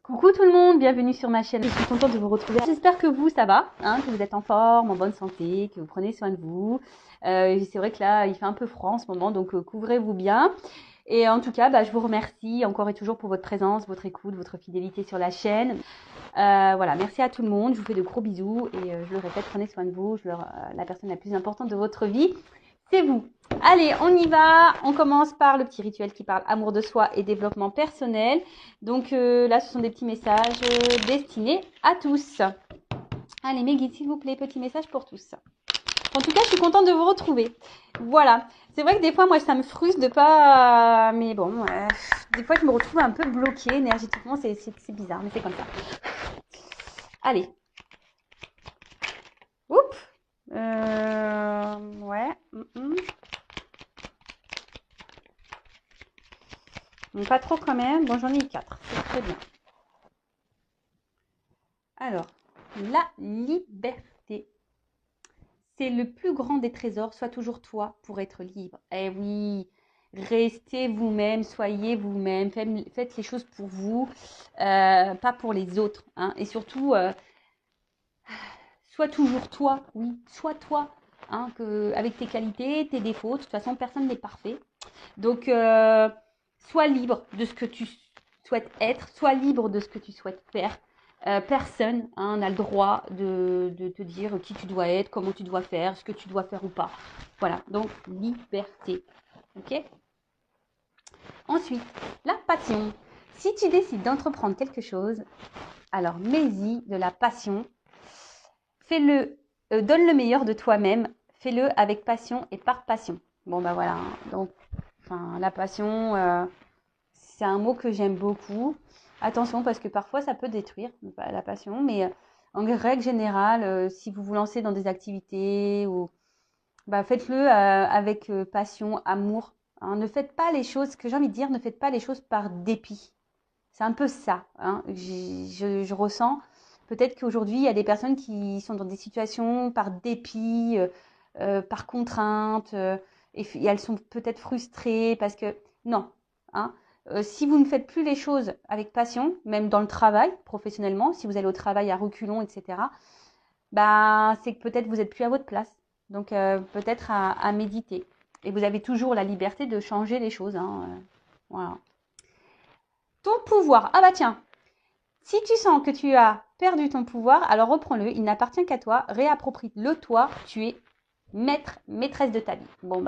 Coucou tout le monde, bienvenue sur ma chaîne. Je suis contente de vous retrouver. J'espère que vous, ça va, hein, que vous êtes en forme, en bonne santé, que vous prenez soin de vous. C'est vrai que là, il fait un peu froid en ce moment, donc couvrez-vous bien. Et en tout cas, je vous remercie encore et toujours pour votre présence, votre écoute, votre fidélité sur la chaîne. Voilà, merci à tout le monde. Je vous fais de gros bisous et je le répète, prenez soin de vous. La personne la plus importante de votre vie, c'est vous. Allez, on y va. On commence par le petit rituel qui parle amour de soi et développement personnel. Donc là, ce sont des petits messages destinés à tous. Allez, mes guides, s'il vous plaît, petit message pour tous. En tout cas, je suis contente de vous retrouver. Voilà. C'est vrai que des fois, moi, ça me frustre de pas... Mais bon, des fois, je me retrouve un peu bloquée énergétiquement. C'est bizarre, mais c'est comme ça. Allez. Oups. Ouais. Donc, pas trop quand même. Bon, j'en ai eu 4. C'est très bien. Alors, la liberté. C'est le plus grand des trésors. Sois toujours toi pour être libre. Eh oui, restez vous-même, soyez vous-même. Faites les choses pour vous, pas pour les autres. Hein. Et surtout, sois toujours toi. Oui, sois toi. Hein, avec tes qualités, tes défauts. De toute façon, personne n'est parfait. Donc, sois libre de ce que tu souhaites être. Sois libre de ce que tu souhaites faire. Personne n'a le droit de te dire qui tu dois être, comment tu dois faire, ce que tu dois faire ou pas. Voilà, donc liberté. Ok. Ensuite, la passion. Si tu décides d'entreprendre quelque chose, alors mets-y de la passion. Fais-le, donne le meilleur de toi-même. Fais-le avec passion et par passion. Bon, voilà. Donc, la passion, c'est un mot que j'aime beaucoup. Attention, parce que parfois, ça peut détruire la passion. Mais en règle générale, si vous vous lancez dans des activités, faites-le avec passion, amour. Hein. Ne faites pas les choses, ce que j'ai envie de dire, ne faites pas les choses par dépit. C'est un peu ça, hein, je ressens. Peut-être qu'aujourd'hui, il y a des personnes qui sont dans des situations par dépit, par contrainte, et elles sont peut-être frustrées parce que... Non, hein. Si vous ne faites plus les choses avec passion, même dans le travail, professionnellement, si vous allez au travail à reculons, etc., c'est que peut-être vous n'êtes plus à votre place. Donc, peut-être à méditer. Et vous avez toujours la liberté de changer les choses. Hein, voilà. Ton pouvoir. Ah tiens, si tu sens que tu as perdu ton pouvoir, alors reprends-le, il n'appartient qu'à toi, réapproprie-le toi, tu es maître, maîtresse de ta vie. Bon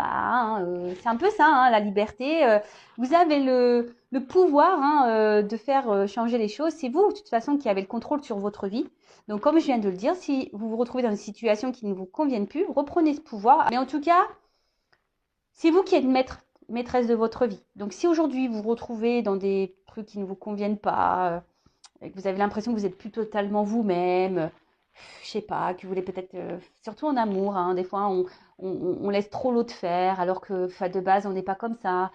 c'est un peu ça, hein, la liberté. Vous avez le pouvoir de faire changer les choses. C'est vous, de toute façon, qui avez le contrôle sur votre vie. Donc, comme je viens de le dire, si vous vous retrouvez dans une situation qui ne vous convienne plus, reprenez ce pouvoir. Mais en tout cas, c'est vous qui êtes maîtresse de votre vie. Donc, si aujourd'hui vous vous retrouvez dans des trucs qui ne vous conviennent pas, et que vous avez l'impression que vous n'êtes plus totalement vous-même, je sais pas, que vous voulez peut-être, surtout en amour, hein, des fois on laisse trop l'autre faire, alors que de base on n'est pas comme ça.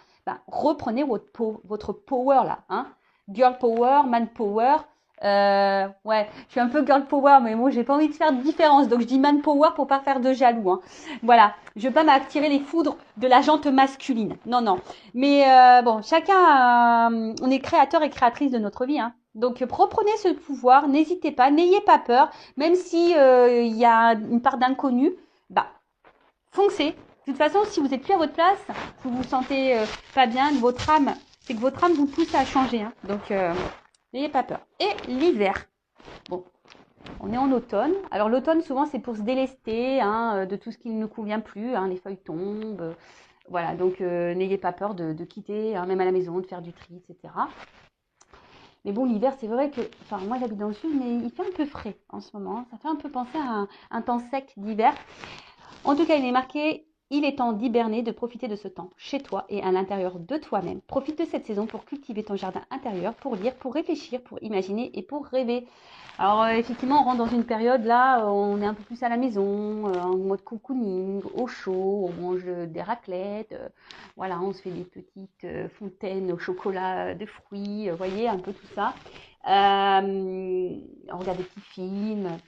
Reprenez votre power là, hein. Girl power, man power. Ouais, je suis un peu girl power, mais moi j'ai pas envie de faire de différence, donc je dis man power pour pas faire de jaloux. Hein. Voilà, je veux pas m'attirer les foudres de la jante masculine. Non. Mais bon, chacun, on est créateur et créatrice de notre vie. Hein. Donc reprenez ce pouvoir, n'hésitez pas, n'ayez pas peur, même si il y a une part d'inconnu, foncez. De toute façon, si vous n'êtes plus à votre place, que vous vous sentez pas bien, votre âme, c'est que votre âme vous pousse à changer. Hein. Donc n'ayez pas peur. Et l'hiver. Bon, on est en automne. Alors l'automne, souvent, c'est pour se délester de tout ce qui ne nous convient plus. Hein, les feuilles tombent. Voilà, donc n'ayez pas peur de quitter, même à la maison, de faire du tri, etc. Mais bon, l'hiver, c'est vrai que... moi, j'habite dans le sud, mais il fait un peu frais en ce moment. Ça fait un peu penser à un temps sec d'hiver. En tout cas, il est marqué... Il est temps d'hiberner, de profiter de ce temps chez toi et à l'intérieur de toi-même. Profite de cette saison pour cultiver ton jardin intérieur, pour lire, pour réfléchir, pour imaginer et pour rêver. Alors effectivement, on rentre dans une période là, on est un peu plus à la maison, en mode cocooning, au chaud, on mange des raclettes, voilà, on se fait des petites fontaines au chocolat de fruits, vous voyez, un peu tout ça. On regarde des petits films.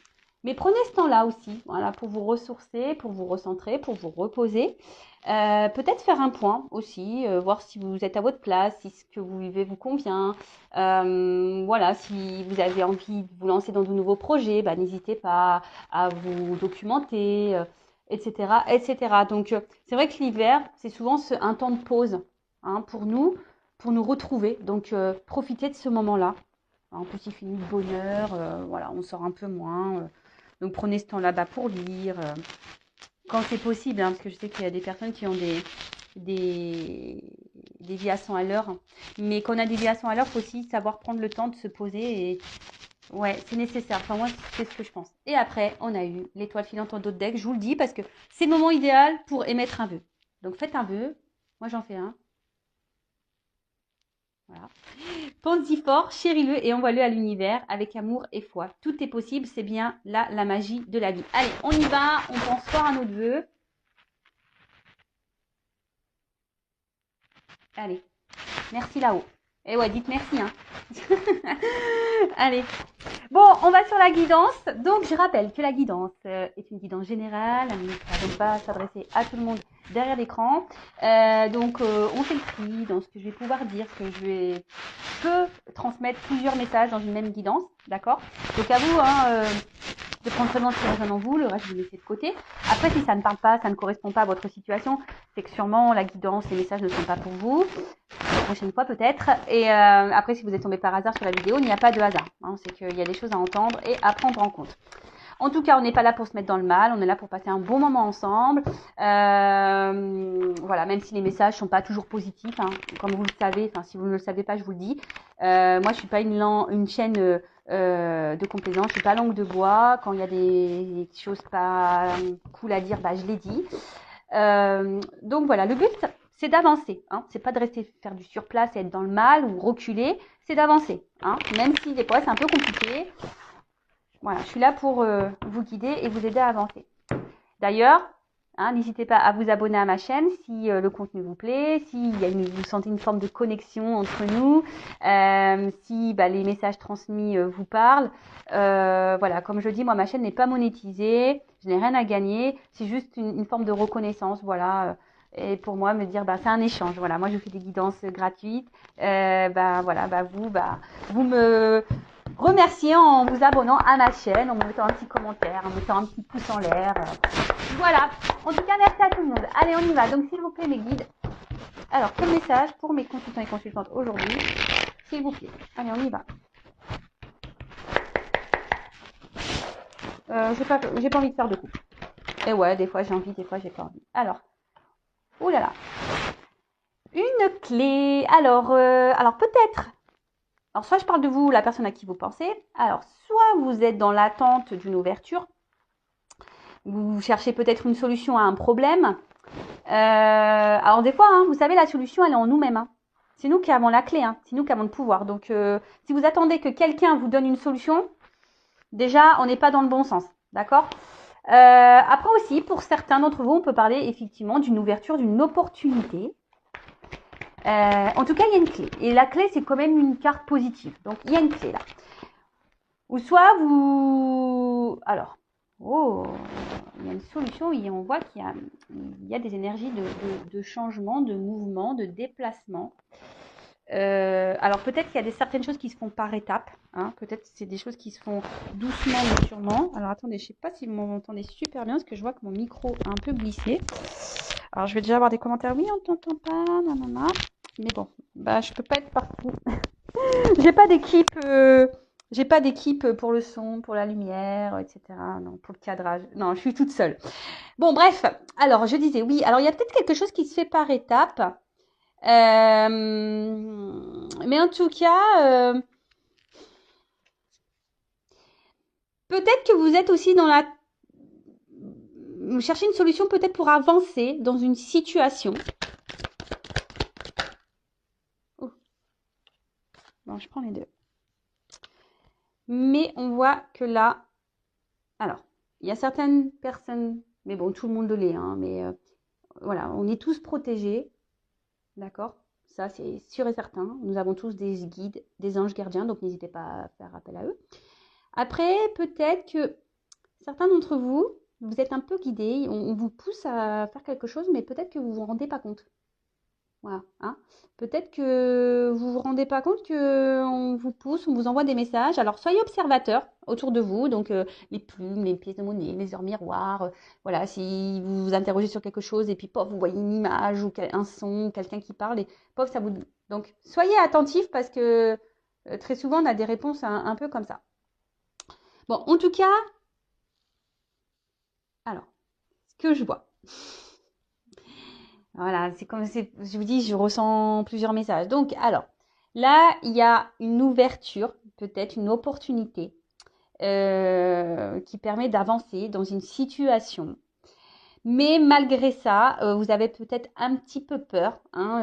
Mais prenez ce temps-là aussi, voilà, pour vous ressourcer, pour vous recentrer, pour vous reposer. Peut-être faire un point aussi, voir si vous êtes à votre place, si ce que vous vivez vous convient. Voilà, si vous avez envie de vous lancer dans de nouveaux projets, bah, n'hésitez pas à vous documenter, etc., etc. Donc, c'est vrai que l'hiver, c'est souvent un temps de pause, hein, pour nous retrouver. Donc, profitez de ce moment-là. Un petit film de bonheur, voilà, on sort un peu moins. Donc prenez ce temps là-bas pour lire, quand c'est possible, hein, parce que je sais qu'il y a des personnes qui ont des, des vies à 100 à l'heure. Mais quand on a des vies à 100 à l'heure, il faut aussi savoir prendre le temps de se poser. Et ouais, c'est nécessaire. Enfin, moi, c'est ce que je pense. Et après, on a eu l'étoile filante en dos de deck. Je vous le dis parce que c'est le moment idéal pour émettre un vœu. Donc faites un vœu. Moi, j'en fais un. Voilà. Pensez-y fort, chéris-le et envoie-le à l'univers avec amour et foi. Tout est possible, c'est bien là la magie de la vie. Allez, on y va, on pense fort à notre vœu. Allez, merci là-haut. Et ouais, dites merci, hein. Allez. Bon, on va sur la guidance. Donc, je rappelle que la guidance est une guidance générale. Elle ne va donc pas s'adresser à tout le monde derrière l'écran. On fait le tri dans ce que je vais pouvoir dire, ce que je peux transmettre plusieurs messages dans une même guidance. D'accord? Donc, à vous, hein, de prendre seulement ce qui résonne en vous, le reste, vous laissez de côté. Après, si ça ne parle pas, ça ne correspond pas à votre situation, c'est que sûrement la guidance, les messages ne sont pas pour vous. La prochaine fois peut-être. Et après, si vous êtes tombé par hasard sur la vidéo, il n'y a pas de hasard. Hein, c'est qu'il y a des choses à entendre et à prendre en compte. En tout cas, on n'est pas là pour se mettre dans le mal, on est là pour passer un bon moment ensemble. Voilà, même si les messages sont pas toujours positifs, hein, comme vous le savez, enfin si vous ne le savez pas, je vous le dis. Moi, je suis pas une chaîne de complaisance, je suis pas langue de bois. Quand il y a des choses pas cool à dire, bah je les dis. Donc voilà, le but c'est d'avancer, hein. C'est pas de rester faire du surplace et être dans le mal ou reculer, c'est d'avancer, hein. Même si des fois c'est un peu compliqué. Voilà, je suis là pour vous guider et vous aider à avancer. D'ailleurs, hein, n'hésitez pas à vous abonner à ma chaîne si le contenu vous plaît, si vous sentez une forme de connexion entre nous, si les messages transmis vous parlent. Voilà, comme je dis, moi ma chaîne n'est pas monétisée, je n'ai rien à gagner, c'est juste une forme de reconnaissance, voilà. Et pour moi, me dire, c'est un échange. Voilà, moi je fais des guidances gratuites. Vous me remercier en vous abonnant à ma chaîne, en me mettant un petit commentaire, en mettant un petit pouce en l'air. Voilà. En tout cas, merci à tout le monde. Allez, on y va. Donc, s'il vous plaît, mes guides. Alors, quel message pour mes consultants et consultantes aujourd'hui? S'il vous plaît. Allez, on y va. J'ai pas envie de faire de coupe. Et ouais, des fois j'ai envie, des fois j'ai pas envie. Alors, oulala. Une clé. Alors peut-être. Alors, soit je parle de vous, la personne à qui vous pensez. Alors, soit vous êtes dans l'attente d'une ouverture. Vous cherchez peut-être une solution à un problème. Alors, des fois, hein, vous savez, la solution, elle est en nous-mêmes. Hein. C'est nous qui avons la clé. Hein. C'est nous qui avons le pouvoir. Donc, si vous attendez que quelqu'un vous donne une solution, déjà, on n'est pas dans le bon sens. D'accord? Après aussi, pour certains d'entre vous, on peut parler effectivement d'une ouverture, d'une opportunité. En tout cas, il y a une clé. Et la clé, c'est quand même une carte positive. Donc, il y a une clé là. Ou soit vous... Alors, il y a une solution. On voit qu'il y a des énergies de changement, de mouvement, de déplacement. Alors, peut-être qu'il y a certaines choses qui se font par étapes. Hein. Peut-être que c'est des choses qui se font doucement mais sûrement. Alors, attendez, je ne sais pas si vous m'entendez super bien parce que je vois que mon micro a un peu glissé. Alors, je vais déjà avoir des commentaires. Oui, on t'entend pas, nanana. Mais bon, je peux pas être partout. J'ai pas d'équipe pour le son, pour la lumière, etc. Non, pour le cadrage. Non, je suis toute seule. Bon, bref. Alors, je disais, oui. Alors, il y a peut-être quelque chose qui se fait par étapes. Mais en tout cas, peut-être que vous êtes aussi dans la... Vous cherchez une solution peut-être pour avancer dans une situation. Oh. Bon, je prends les deux. Mais on voit que là... Alors, il y a certaines personnes... Mais bon, tout le monde l'est, hein, mais voilà, on est tous protégés. D'accord? Ça, c'est sûr et certain. Nous avons tous des guides, des anges gardiens, donc n'hésitez pas à faire appel à eux. Après, peut-être que certains d'entre vous, vous êtes un peu guidés, on vous pousse à faire quelque chose, mais peut-être que vous vous rendez pas compte. Voilà, hein. Peut-être que vous vous rendez pas compte que on vous pousse, on vous envoie des messages. Alors soyez observateurs autour de vous, donc les plumes, les pièces de monnaie, les heures miroirs. Voilà, si vous vous interrogez sur quelque chose et puis pof, vous voyez une image ou un son, quelqu'un qui parle et pof, ça vous. Donc soyez attentifs parce que très souvent on a des réponses un peu comme ça. Bon, en tout cas, alors, ce que je vois. Voilà, c'est comme je vous dis, je ressens plusieurs messages. Donc, alors, là, il y a une ouverture, peut-être une opportunité qui permet d'avancer dans une situation. Mais malgré ça, vous avez peut-être un petit peu peur, hein,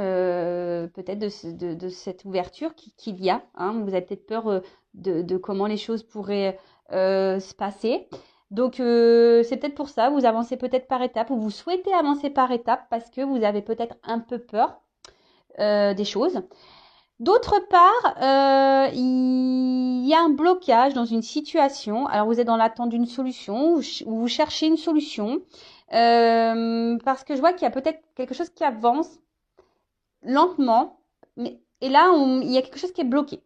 peut-être de cette ouverture qu'il y a. Hein. Vous avez peut-être peur de comment les choses pourraient se passer. Donc, c'est peut-être pour ça, vous avancez peut-être par étapes ou vous souhaitez avancer par étapes parce que vous avez peut-être un peu peur des choses. D'autre part, il y a un blocage dans une situation. Alors, vous êtes dans l'attente d'une solution ou vous cherchez une solution parce que je vois qu'il y a peut-être quelque chose qui avance lentement, et là, il y a quelque chose qui est bloqué.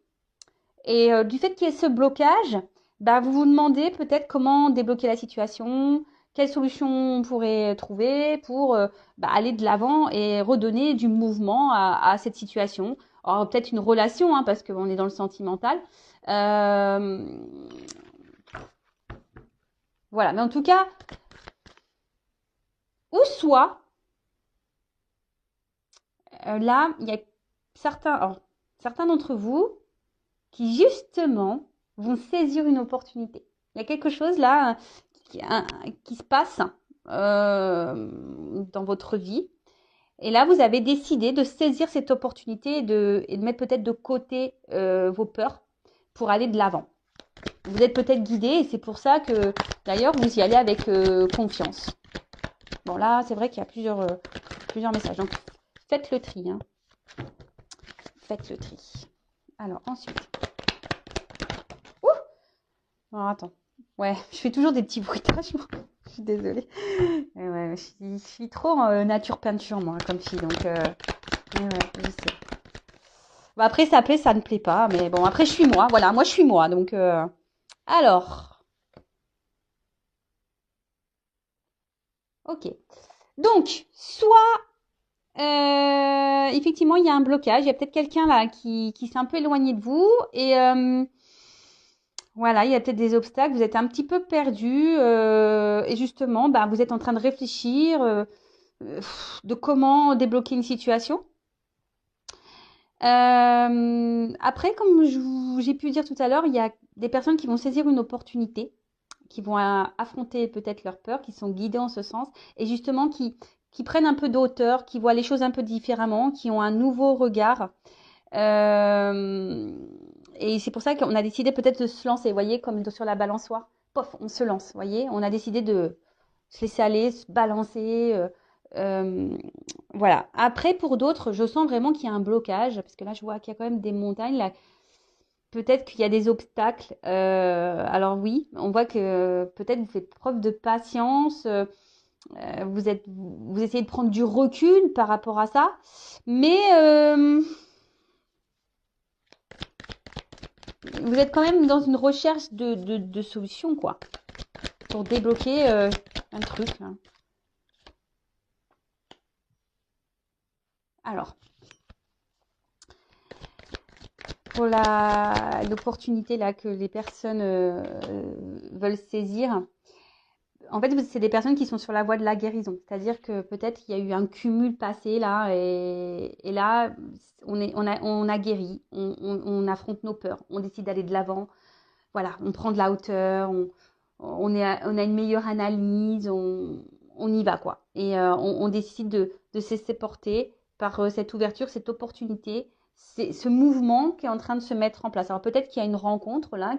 Et du fait qu'il y ait ce blocage, bah, vous vous demandez peut-être comment débloquer la situation, quelle solution on pourrait trouver pour aller de l'avant et redonner du mouvement à cette situation. Alors peut-être une relation, hein, parce qu'on est dans le sentimental. Euh, voilà, mais en tout cas, ou soit, là, il y a certains d'entre vous qui justement vont saisir une opportunité. Il y a quelque chose là qui se passe dans votre vie. Et là, vous avez décidé de saisir cette opportunité et de mettre peut-être de côté vos peurs pour aller de l'avant. Vous êtes peut-être guidé et c'est pour ça que d'ailleurs vous y allez avec confiance. Bon là, c'est vrai qu'il y a plusieurs messages. Donc faites le tri. Hein. Faites le tri. Alors ensuite. Ouh. Alors attends. Ouais, je fais toujours des petits bruitages. Je suis désolée. Ouais, je suis trop nature peinture, moi, comme fille. Donc, ouais, je sais. Bon, après, ça plaît, ça ne plaît pas. Mais bon, après, je suis moi. Voilà, moi, je suis moi. Donc, alors, ok. Donc, soit, effectivement, il y a un blocage. Il y a peut-être quelqu'un là qui s'est un peu éloigné de vous. Et voilà, il y a peut-être des obstacles. Vous êtes un petit peu perdu. Et justement, bah, vous êtes en train de réfléchir de comment débloquer une situation. Après, comme j'ai pu dire tout à l'heure, il y a des personnes qui vont saisir une opportunité, qui vont affronter peut-être leur peur, qui sont guidées en ce sens, et justement qui prennent un peu de hauteur, qui voient les choses un peu différemment, qui ont un nouveau regard. Euh, et c'est pour ça qu'on a décidé peut-être de se lancer, vous voyez, comme sur la balançoire. Pof, on se lance, vous voyez. On a décidé de se laisser aller, se balancer. Euh, voilà. Après, pour d'autres, je sens vraiment qu'il y a un blocage, parce que là, je vois qu'il y a quand même des montagnes. Là, peut-être qu'il y a des obstacles. Alors oui, on voit que peut-être vous faites preuve de patience. Vous essayez de prendre du recul par rapport à ça, mais vous êtes quand même dans une recherche de solutions, quoi, pour débloquer un truc. Là. Alors, pour l'opportunité là que les personnes veulent saisir, en fait, c'est des personnes qui sont sur la voie de la guérison. C'est-à-dire que peut-être il y a eu un cumul passé là, et là, on a guéri, on affronte nos peurs, on décide d'aller de l'avant. Voilà, on prend de la hauteur, on a une meilleure analyse, on y va quoi. Et on décide de se laisser porter par cette ouverture, cette opportunité, c'est ce mouvement qui est en train de se mettre en place. Alors peut-être qu'il y a une rencontre là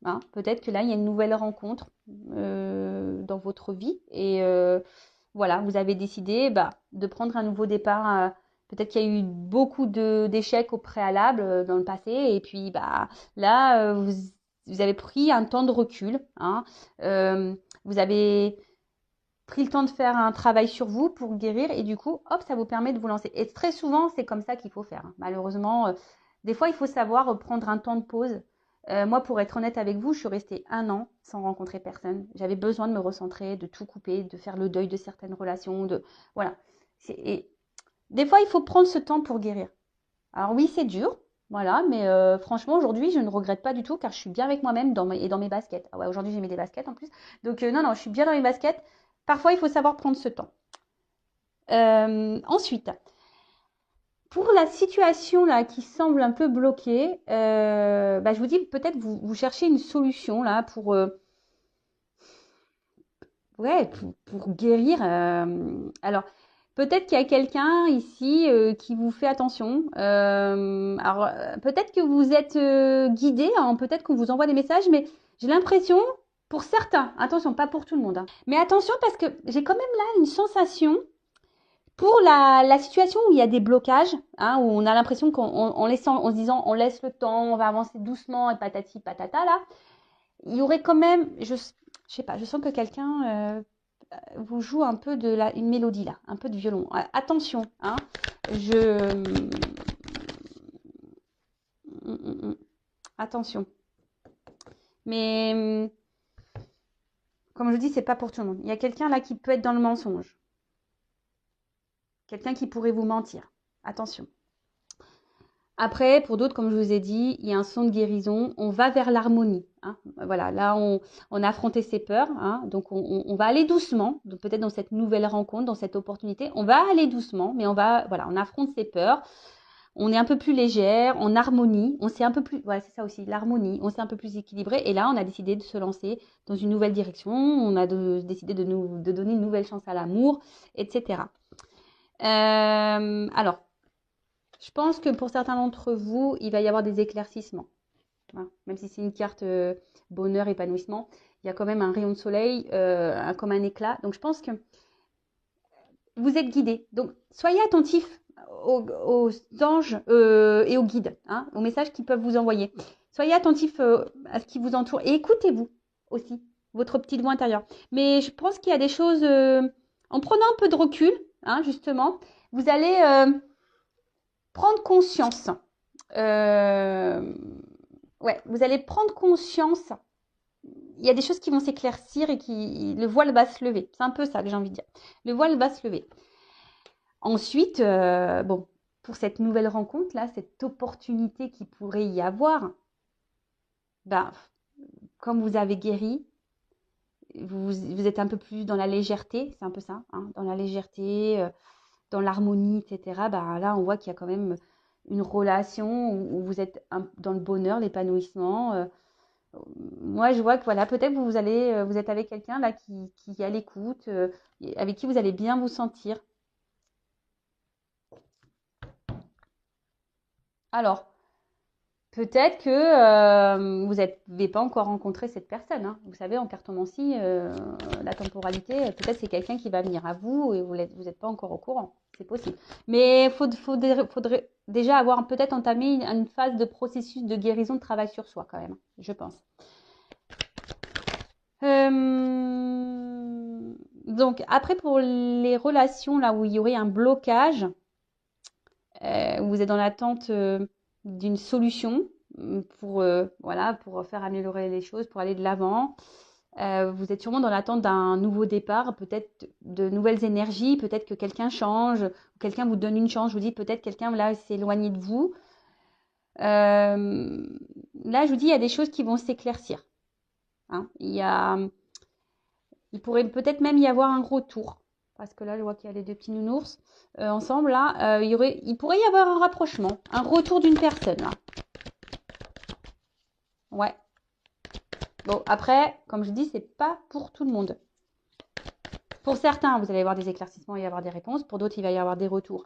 hein, peut-être que là il y a une nouvelle rencontre dans votre vie et voilà, vous avez décidé de prendre un nouveau départ. Peut-être qu'il y a eu beaucoup d'échecs au préalable dans le passé et puis là vous avez pris un temps de recul, hein, vous avez pris le temps de faire un travail sur vous pour guérir et du coup, hop, ça vous permet de vous lancer. Et très souvent, c'est comme ça qu'il faut faire. Malheureusement, des fois, il faut savoir prendre un temps de pause. Moi, pour être honnête avec vous, je suis restée 1 an sans rencontrer personne. J'avais besoin de me recentrer, de tout couper, de faire le deuil de certaines relations. Voilà. Et des fois, il faut prendre ce temps pour guérir. Alors oui, c'est dur, voilà, mais franchement, aujourd'hui, je ne regrette pas du tout car je suis bien avec moi-même et dans mes baskets. Ah ouais, aujourd'hui, j'ai mis des baskets en plus. Donc non, non, je suis bien dans mes baskets. Parfois, il faut savoir prendre ce temps. Ensuite, pour la situation là qui semble un peu bloquée, je vous dis peut-être vous cherchez une solution là pour guérir. Alors, peut-être qu'il y a quelqu'un ici qui vous fait attention. Alors, peut-être que vous êtes guidé, hein, peut-être qu'on vous envoie des messages, mais j'ai l'impression, pour certains, attention, pas pour tout le monde, hein, mais attention parce que j'ai quand même là une sensation pour la situation où il y a des blocages, hein, où on a l'impression en se disant on laisse le temps, on va avancer doucement et patati patata là, il y aurait quand même, je sais pas, je sens que quelqu'un vous joue un peu une mélodie là, un peu de violon. Attention, hein, je attention. Mais comme je dis, c'est pas pour tout le monde. Il y a quelqu'un là qui peut être dans le mensonge. Quelqu'un qui pourrait vous mentir. Attention. Après, pour d'autres, comme je vous ai dit, il y a un son de guérison. On va vers l'harmonie. Hein. Voilà, là, on a affronté ses peurs. Hein. Donc, on va aller doucement. Donc, peut-être dans cette nouvelle rencontre, dans cette opportunité, on va aller doucement, mais on affronte ses peurs. On est un peu plus légère, en harmonie. On s'est un peu plus, voilà, c'est ça aussi, l'harmonie. On s'est un peu plus équilibré. Et là, on a décidé de se lancer dans une nouvelle direction. On a décidé de donner une nouvelle chance à l'amour, etc. Alors, je pense que pour certains d'entre vous, il va y avoir des éclaircissements. Hein. Même si c'est une carte bonheur, épanouissement, il y a quand même un rayon de soleil, comme un éclat. Donc, je pense que vous êtes guidés. Donc, soyez attentifs aux anges et aux guides, hein, aux messages qu'ils peuvent vous envoyer. Soyez attentifs à ce qui vous entoure et écoutez-vous aussi, votre petite voix intérieure. Mais je pense qu'il y a des choses, en prenant un peu de recul, hein, justement, vous allez prendre conscience. Vous allez prendre conscience. Il y a des choses qui vont s'éclaircir et le voile va se lever. C'est un peu ça que j'ai envie de dire. Le voile va se lever. Ensuite, pour cette nouvelle rencontre là, cette opportunité qui pourrait y avoir, comme vous avez guéri, vous êtes un peu plus dans la légèreté, c'est un peu ça, hein, dans la légèreté, dans l'harmonie, etc. Là, on voit qu'il y a quand même une relation où vous êtes dans le bonheur, l'épanouissement. Moi, je vois que voilà, peut-être que vous êtes avec quelqu'un là qui est à l'écoute, avec qui vous allez bien vous sentir. Alors, peut-être que vous n'avez pas encore rencontré cette personne. Hein. Vous savez, en cartomancie, la temporalité, peut-être c'est quelqu'un qui va venir à vous et vous n'êtes pas encore au courant. C'est possible. Mais il faudrait déjà avoir peut-être entamé une phase de processus de guérison, de travail sur soi quand même, je pense. Donc, après, pour les relations là où il y aurait un blocage, où vous êtes dans l'attente d'une solution pour faire améliorer les choses, pour aller de l'avant. Vous êtes sûrement dans l'attente d'un nouveau départ, peut-être de nouvelles énergies, peut-être que quelqu'un change, quelqu'un vous donne une chance. Je vous dis peut-être quelqu'un là s'est éloigné de vous. Là, je vous dis, il y a des choses qui vont s'éclaircir. Hein. Il pourrait peut-être même y avoir un retour. Parce que là, je vois qu'il y a les deux petits nounours ensemble. Là, il pourrait y avoir un rapprochement, un retour d'une personne. Là. Ouais. Bon, après, comme je dis, c'est pas pour tout le monde. Pour certains, vous allez avoir des éclaircissements et y avoir des réponses. Pour d'autres, il va y avoir des retours,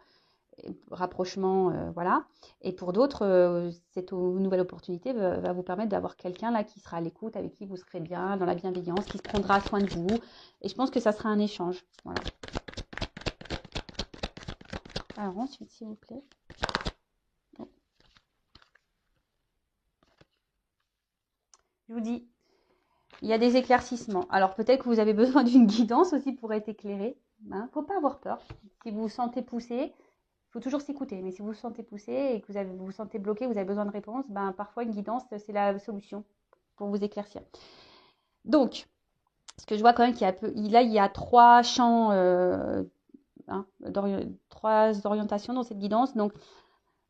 rapprochements, voilà. Et pour d'autres, cette nouvelle opportunité va vous permettre d'avoir quelqu'un là qui sera à l'écoute, avec qui vous serez bien, dans la bienveillance, qui se prendra soin de vous. Et je pense que ça sera un échange. Voilà. Alors ensuite, s'il vous plaît. Je vous dis, il y a des éclaircissements. Alors peut-être que vous avez besoin d'une guidance aussi pour être éclairé. Hein, faut pas avoir peur. Si vous vous sentez poussé, il faut toujours s'écouter. Mais si vous vous sentez poussé et que vous vous sentez bloqué, vous avez besoin de réponse, ben, parfois une guidance, c'est la solution pour vous éclaircir. Donc, ce que je vois quand même qu'il y a là, il y a trois champs, hein, trois orientations dans cette guidance. Donc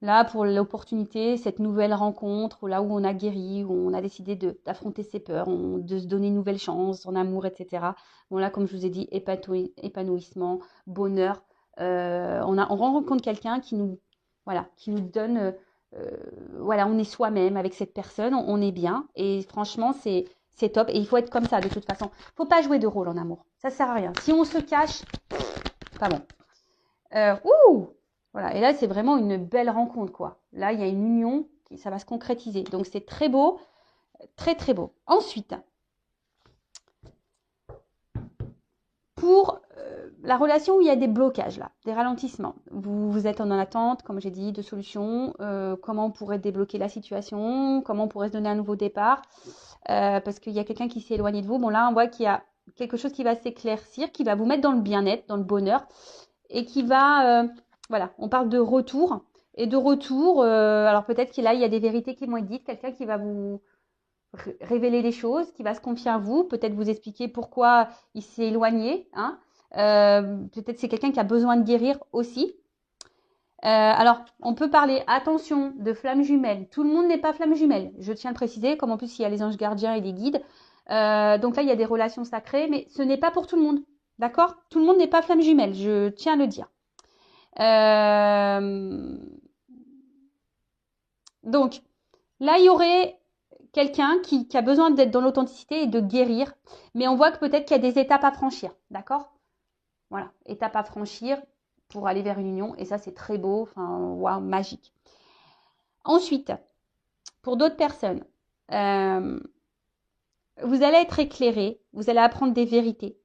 là, pour l'opportunité, cette nouvelle rencontre, là où on a guéri, où on a décidé d'affronter ses peurs, de se donner une nouvelle chance en amour, etc. Bon là, comme je vous ai dit, épanouissement, bonheur. On rencontre quelqu'un qui nous, voilà, qui nous donne, voilà, on est soi-même avec cette personne, on est bien. Et franchement, c'est top. Et il faut être comme ça de toute façon. Faut pas jouer de rôle en amour. Ça sert à rien. Si on se cache, pas bon. Ouh! Voilà, et là, c'est vraiment une belle rencontre, quoi. Là, il y a une union, ça va se concrétiser. Donc, c'est très beau, très, très beau. Ensuite, pour la relation où il y a des blocages, là, des ralentissements, vous êtes en attente, comme j'ai dit, de solutions, comment on pourrait débloquer la situation, comment on pourrait se donner un nouveau départ, parce qu'il y a quelqu'un qui s'est éloigné de vous. Bon, là, on voit qu'il y a quelque chose qui va s'éclaircir, qui va vous mettre dans le bien-être, dans le bonheur, et qui va, voilà, on parle de retour. Et de retour, alors peut-être qu'il là, il y a des vérités qui vont être dites, quelqu'un qui va vous révéler des choses, qui va se confier à vous, peut-être vous expliquer pourquoi il s'est éloigné. Hein. Peut-être c'est quelqu'un qui a besoin de guérir aussi. Alors, on peut parler, attention, de flammes jumelles. Tout le monde n'est pas flamme jumelle. Je tiens à le préciser, comme en plus il y a les anges gardiens et les guides. Donc là, il y a des relations sacrées, mais ce n'est pas pour tout le monde. D'accord? Tout le monde n'est pas flamme jumelle, je tiens à le dire. Donc, là, il y aurait quelqu'un qui a besoin d'être dans l'authenticité et de guérir. Mais on voit que peut-être qu'il y a des étapes à franchir. D'accord? Voilà, étapes à franchir pour aller vers une union. Et ça, c'est très beau. Enfin, waouh, magique. Ensuite, pour d'autres personnes, vous allez être éclairé. Vous allez apprendre des vérités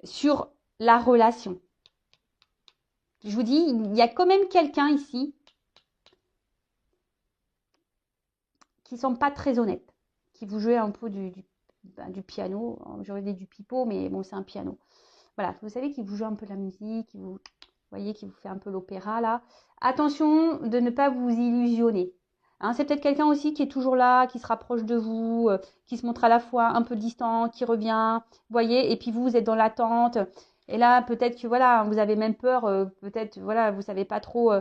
sur la relation. Je vous dis, il y a quand même quelqu'un ici qui ne sont pas très honnêtes, qui vous jouez un peu du piano. J'aurais dit du pipeau, mais bon, c'est un piano. Voilà, vous savez qui vous joue un peu de la musique, qui vous voyez, qui vous fait un peu l'opéra là. Attention de ne pas vous illusionner. Hein, c'est peut-être quelqu'un aussi qui est toujours là, qui se rapproche de vous, qui se montre à la fois un peu distant, qui revient, voyez, et puis vous êtes dans l'attente. Et là, peut-être que voilà, vous avez même peur, peut-être voilà, vous savez pas trop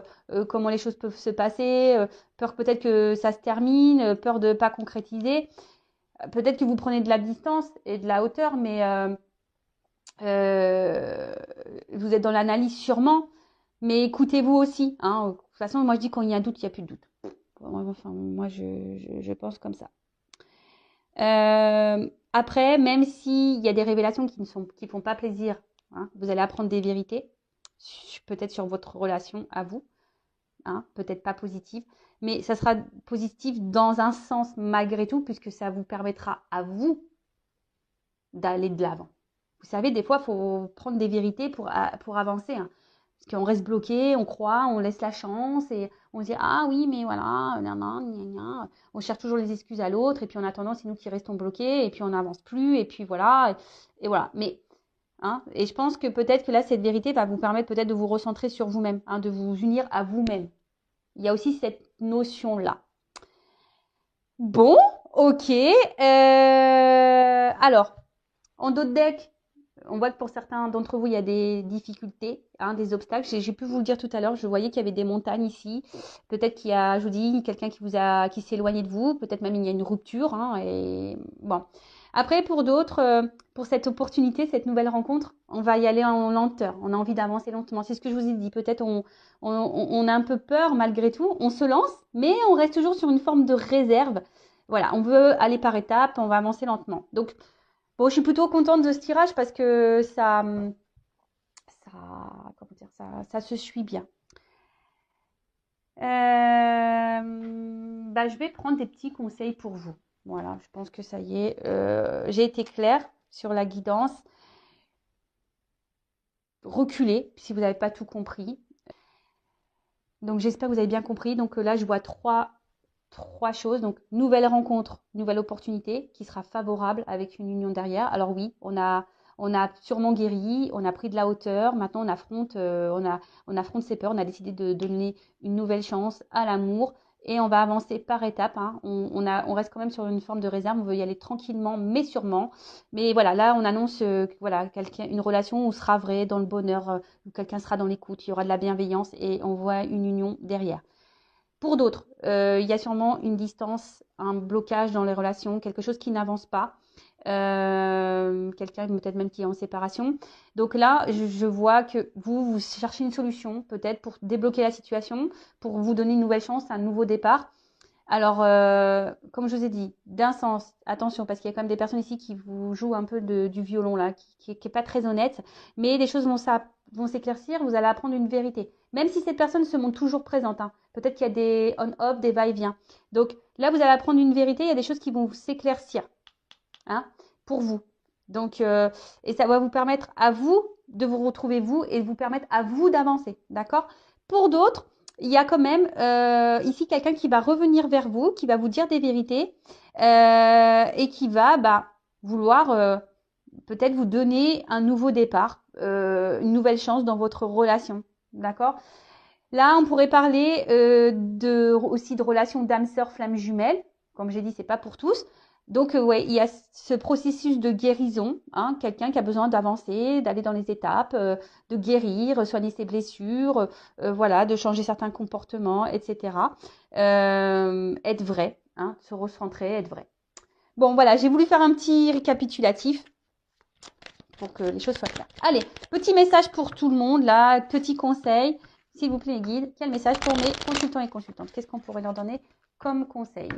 comment les choses peuvent se passer, peur peut-être que ça se termine, peur de pas concrétiser. Peut-être que vous prenez de la distance et de la hauteur, mais vous êtes dans l'analyse sûrement, mais écoutez-vous aussi. Hein. De toute façon, moi je dis quand il y a un doute, il n'y a plus de doute. Enfin, moi je pense comme ça. Après, même s'il y a des révélations qui ne font pas plaisir, hein, vous allez apprendre des vérités, peut-être sur votre relation à vous, hein, peut-être pas positive, mais ça sera positif dans un sens malgré tout, puisque ça vous permettra à vous d'aller de l'avant. Vous savez, des fois, il faut prendre des vérités pour avancer. Hein. Parce qu'on reste bloqué, on croit, on laisse la chance et on se dit ah oui, mais voilà, on cherche toujours les excuses à l'autre et puis en attendant, c'est nous qui restons bloqués et puis on n'avance plus et puis voilà. Et voilà. Mais, hein, et je pense que peut-être que là, cette vérité va vous permettre peut-être de vous recentrer sur vous-même, hein, de vous unir à vous-même. Il y a aussi cette notion-là. Bon, ok. Alors, en d'autres decks, on voit que pour certains d'entre vous, il y a des difficultés, hein, des obstacles. J'ai pu vous le dire tout à l'heure, je voyais qu'il y avait des montagnes ici. Peut-être qu'il y a, je vous dis, quelqu'un qui s'est éloigné de vous. Peut-être même il y a une rupture. Hein, et bon. Après, pour d'autres, pour cette opportunité, cette nouvelle rencontre, on va y aller en lenteur. On a envie d'avancer lentement. C'est ce que je vous ai dit. Peut-être on a un peu peur malgré tout. On se lance, mais on reste toujours sur une forme de réserve. Voilà, on veut aller par étapes, on va avancer lentement. Donc, bon, je suis plutôt contente de ce tirage parce que comment dire, ça se suit bien. Je vais prendre des petits conseils pour vous. Voilà, je pense que ça y est. J'ai été claire sur la guidance. Reculez si vous n'avez pas tout compris. Donc, j'espère que vous avez bien compris. Donc là, je vois trois 3 choses. Donc, nouvelle rencontre, nouvelle opportunité qui sera favorable avec une union derrière. Alors oui, on a sûrement guéri, on a pris de la hauteur. Maintenant, on affronte ses peurs. On a décidé de donner une nouvelle chance à l'amour et on va avancer par étapes. Hein. On reste quand même sur une forme de réserve. On veut y aller tranquillement, mais sûrement. Mais voilà, là, on annonce voilà, une relation où sera vrai dans le bonheur, où quelqu'un sera dans l'écoute, il y aura de la bienveillance et on voit une union derrière. Pour d'autres, il y a sûrement une distance, un blocage dans les relations, quelque chose qui n'avance pas. Quelqu'un peut-être même qui est en séparation. Donc là, je vois que vous cherchez une solution peut-être pour débloquer la situation, pour vous donner une nouvelle chance, un nouveau départ. Alors, comme je vous ai dit, d'un sens, attention, parce qu'il y a quand même des personnes ici qui vous jouent un peu du violon, là, qui est pas très honnête, mais les choses vont s'éclaircir, vous allez apprendre une vérité. Même si cette personne se montre toujours présente, hein. Peut-être qu'il y a des on-off, des va-et-vient. Donc là, vous allez apprendre une vérité, il y a des choses qui vont s'éclaircir, hein, pour vous. Donc, et ça va vous permettre à vous de vous retrouver vous et vous permettre à vous d'avancer, d'accord? Pour d'autres, il y a quand même ici quelqu'un qui va revenir vers vous, qui va vous dire des vérités et qui va vouloir peut-être vous donner un nouveau départ, une nouvelle chance dans votre relation, d'accord? Là, on pourrait parler aussi de relations d'âme sœur flamme jumelle. Comme j'ai dit, c'est pas pour tous. Donc, ouais, il y a ce processus de guérison, hein, quelqu'un qui a besoin d'avancer, d'aller dans les étapes, de guérir, soigner ses blessures, voilà, de changer certains comportements, etc. Être vrai, hein, se recentrer, être vrai. Bon, voilà, j'ai voulu faire un petit récapitulatif pour que les choses soient claires. Allez, petit message pour tout le monde, là, petit conseil. S'il vous plaît, les guides, quel message pour mes consultants et consultantes? Qu'est-ce qu'on pourrait leur donner comme conseil?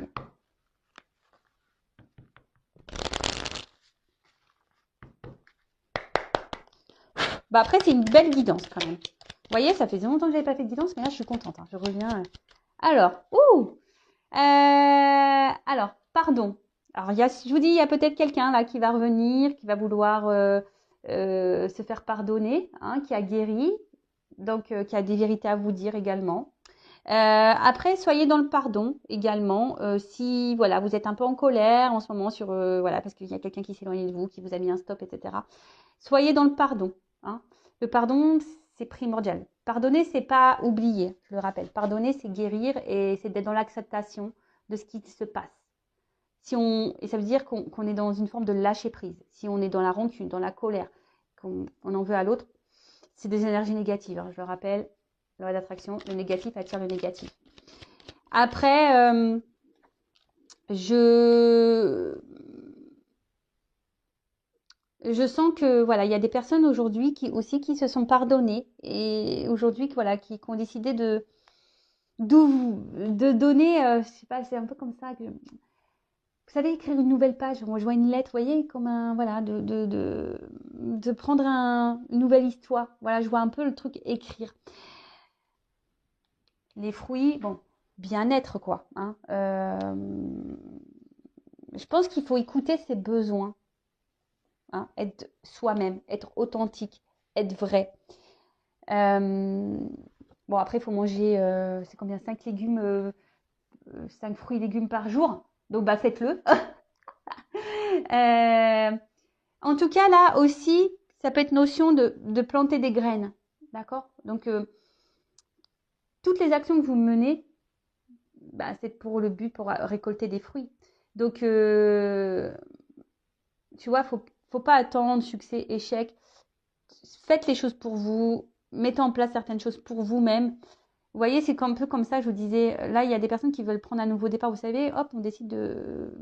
Après, c'est une belle guidance quand même. Vous voyez, ça fait longtemps que je n'avais pas fait de guidance, mais là, je suis contente. Hein. Je reviens. Alors, alors, pardon. Alors, je vous dis, il y a peut-être quelqu'un là qui va revenir, qui va vouloir se faire pardonner, hein, qui a guéri, donc qui a des vérités à vous dire également. Après, soyez dans le pardon également. Si voilà, vous êtes un peu en colère en ce moment sur voilà, parce qu'il y a quelqu'un qui s'est éloigné de vous, qui vous a mis un stop, etc. Soyez dans le pardon. Hein. Le pardon, c'est primordial. Pardonner, c'est pas oublier, je le rappelle. Pardonner, c'est guérir et c'est d'être dans l'acceptation de ce qui se passe. Et ça veut dire qu'on est dans une forme de lâcher prise. Si on est dans la rancune, dans la colère, qu'on en veut à l'autre, c'est des énergies négatives. Hein, je le rappelle, loi d'attraction, le négatif attire le négatif. Après, je sens que voilà, il y a des personnes aujourd'hui qui se sont pardonnées et aujourd'hui voilà, qui ont décidé de donner, je sais pas, c'est un peu comme ça que vous savez, écrire une nouvelle page. Moi, je vois une lettre, vous voyez, comme un voilà, de prendre une nouvelle histoire. Voilà, je vois un peu le truc écrire. Les fruits, bon, bien-être quoi. Hein. Je pense qu'il faut écouter ses besoins, hein, être soi-même, être authentique, être vrai. Bon, après, il faut manger, c'est combien? 5 légumes, 5 fruits et légumes par jour. Donc, faites-le. En tout cas, là aussi, ça peut être notion de planter des graines. D'accord? Donc, toutes les actions que vous menez, c'est pour le but, pour récolter des fruits. Donc, tu vois, faut pas attendre succès, échec. Faites les choses pour vous. Mettez en place certaines choses pour vous-même. Vous voyez, c'est un peu comme ça, je vous disais. Là, il y a des personnes qui veulent prendre un nouveau départ. Vous savez, hop, on décide de...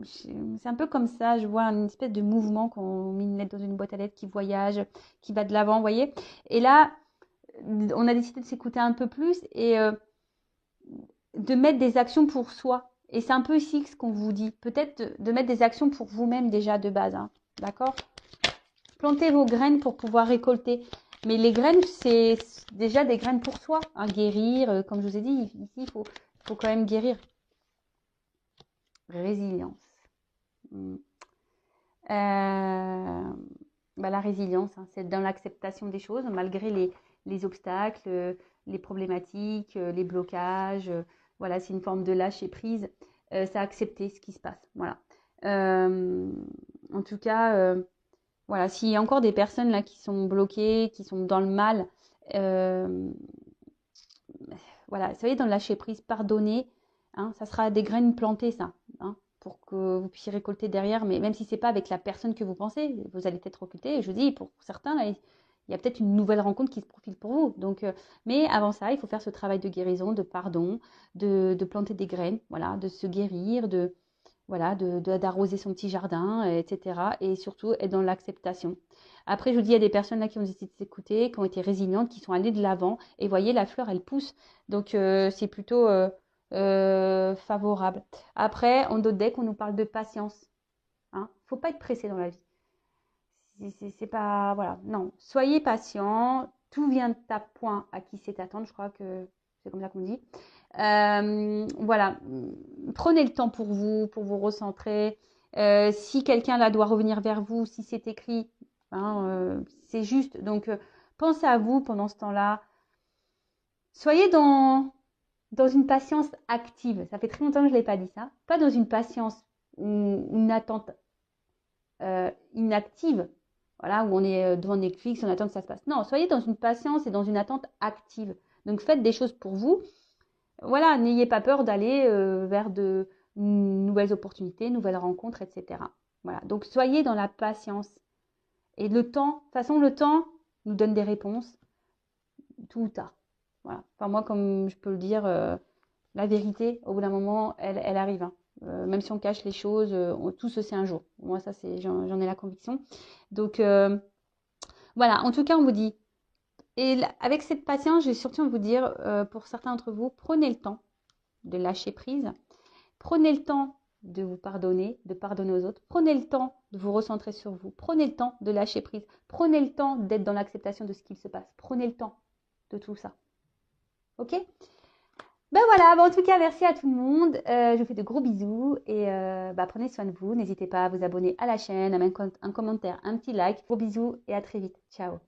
C'est un peu comme ça. Je vois une espèce de mouvement quand on met une lettre dans une boîte à lettres qui voyage, qui va de l'avant, vous voyez. Et là, on a décidé de s'écouter un peu plus et de mettre des actions pour soi. Et c'est un peu ici ce qu'on vous dit. Peut-être de mettre des actions pour vous-même déjà de base. Hein. D'accord? Plantez vos graines pour pouvoir récolter. Mais les graines, c'est déjà des graines pour soi. Hein, guérir, comme je vous ai dit, ici, il faut quand même guérir. Résilience. La résilience, hein, c'est dans l'acceptation des choses, malgré les obstacles, les problématiques, les blocages. Voilà, c'est une forme de lâcher prise. C'est accepter ce qui se passe. Voilà. En tout cas, voilà, s'il y a encore des personnes là qui sont bloquées, qui sont dans le mal, euh, voilà, vous savez, dans le lâcher prise, pardonner, hein, ça sera des graines plantées, ça, hein, pour que vous puissiez récolter derrière. Mais même si c'est pas avec la personne que vous pensez, vous allez peut-être recruter. Je vous dis, pour certains, là, il y a peut-être une nouvelle rencontre qui se profile pour vous. Donc, mais avant ça, il faut faire ce travail de guérison, de pardon, de planter des graines, voilà, de se guérir, de voilà, d'arroser son petit jardin, etc. Et surtout être dans l'acceptation. Après, je vous dis, il y a des personnes là qui ont décidé de s'écouter, qui ont été résilientes, qui sont allées de l'avant. Et vous voyez, la fleur, elle pousse. Donc, c'est plutôt favorable. Après, en d'autres decks, on nous parle de patience. Hein. Faut pas être pressé dans la vie. C'est pas... Voilà, non. Soyez patient. Tout vient à point à qui sait attendre. Je crois que c'est comme ça qu'on dit. Voilà. Prenez le temps pour vous recentrer. Si quelqu'un là doit revenir vers vous, si c'est écrit, hein, c'est juste. Donc, pensez à vous pendant ce temps-là. Soyez dans une patience active. Ça fait très longtemps que je ne l'ai pas dit ça. Pas dans une patience ou une attente inactive. Voilà, où on est devant Netflix, on attend que ça se passe. Non, soyez dans une patience et dans une attente active. Donc faites des choses pour vous. Voilà, n'ayez pas peur d'aller vers de nouvelles opportunités, nouvelles rencontres, etc. Voilà, donc soyez dans la patience. Et le temps, de toute façon, le temps nous donne des réponses, tout ou tard. Voilà. Enfin, moi, comme je peux le dire, la vérité, au bout d'un moment, elle arrive. Hein. Même si on cache les choses, tout se sait un jour. Moi, ça, j'en ai la conviction. Donc, voilà, en tout cas, on vous dit, et avec cette patience, je vais surtout vous dire, pour certains d'entre vous, prenez le temps de lâcher prise. Prenez le temps de vous pardonner, de pardonner aux autres. Prenez le temps de vous recentrer sur vous. Prenez le temps de lâcher prise. Prenez le temps d'être dans l'acceptation de ce qu'il se passe. Prenez le temps de tout ça. Ok? Ben voilà, en tout cas, merci à tout le monde. Je vous fais de gros bisous et prenez soin de vous. N'hésitez pas à vous abonner à la chaîne, à mettre un commentaire, un petit like. Gros bisous et à très vite. Ciao.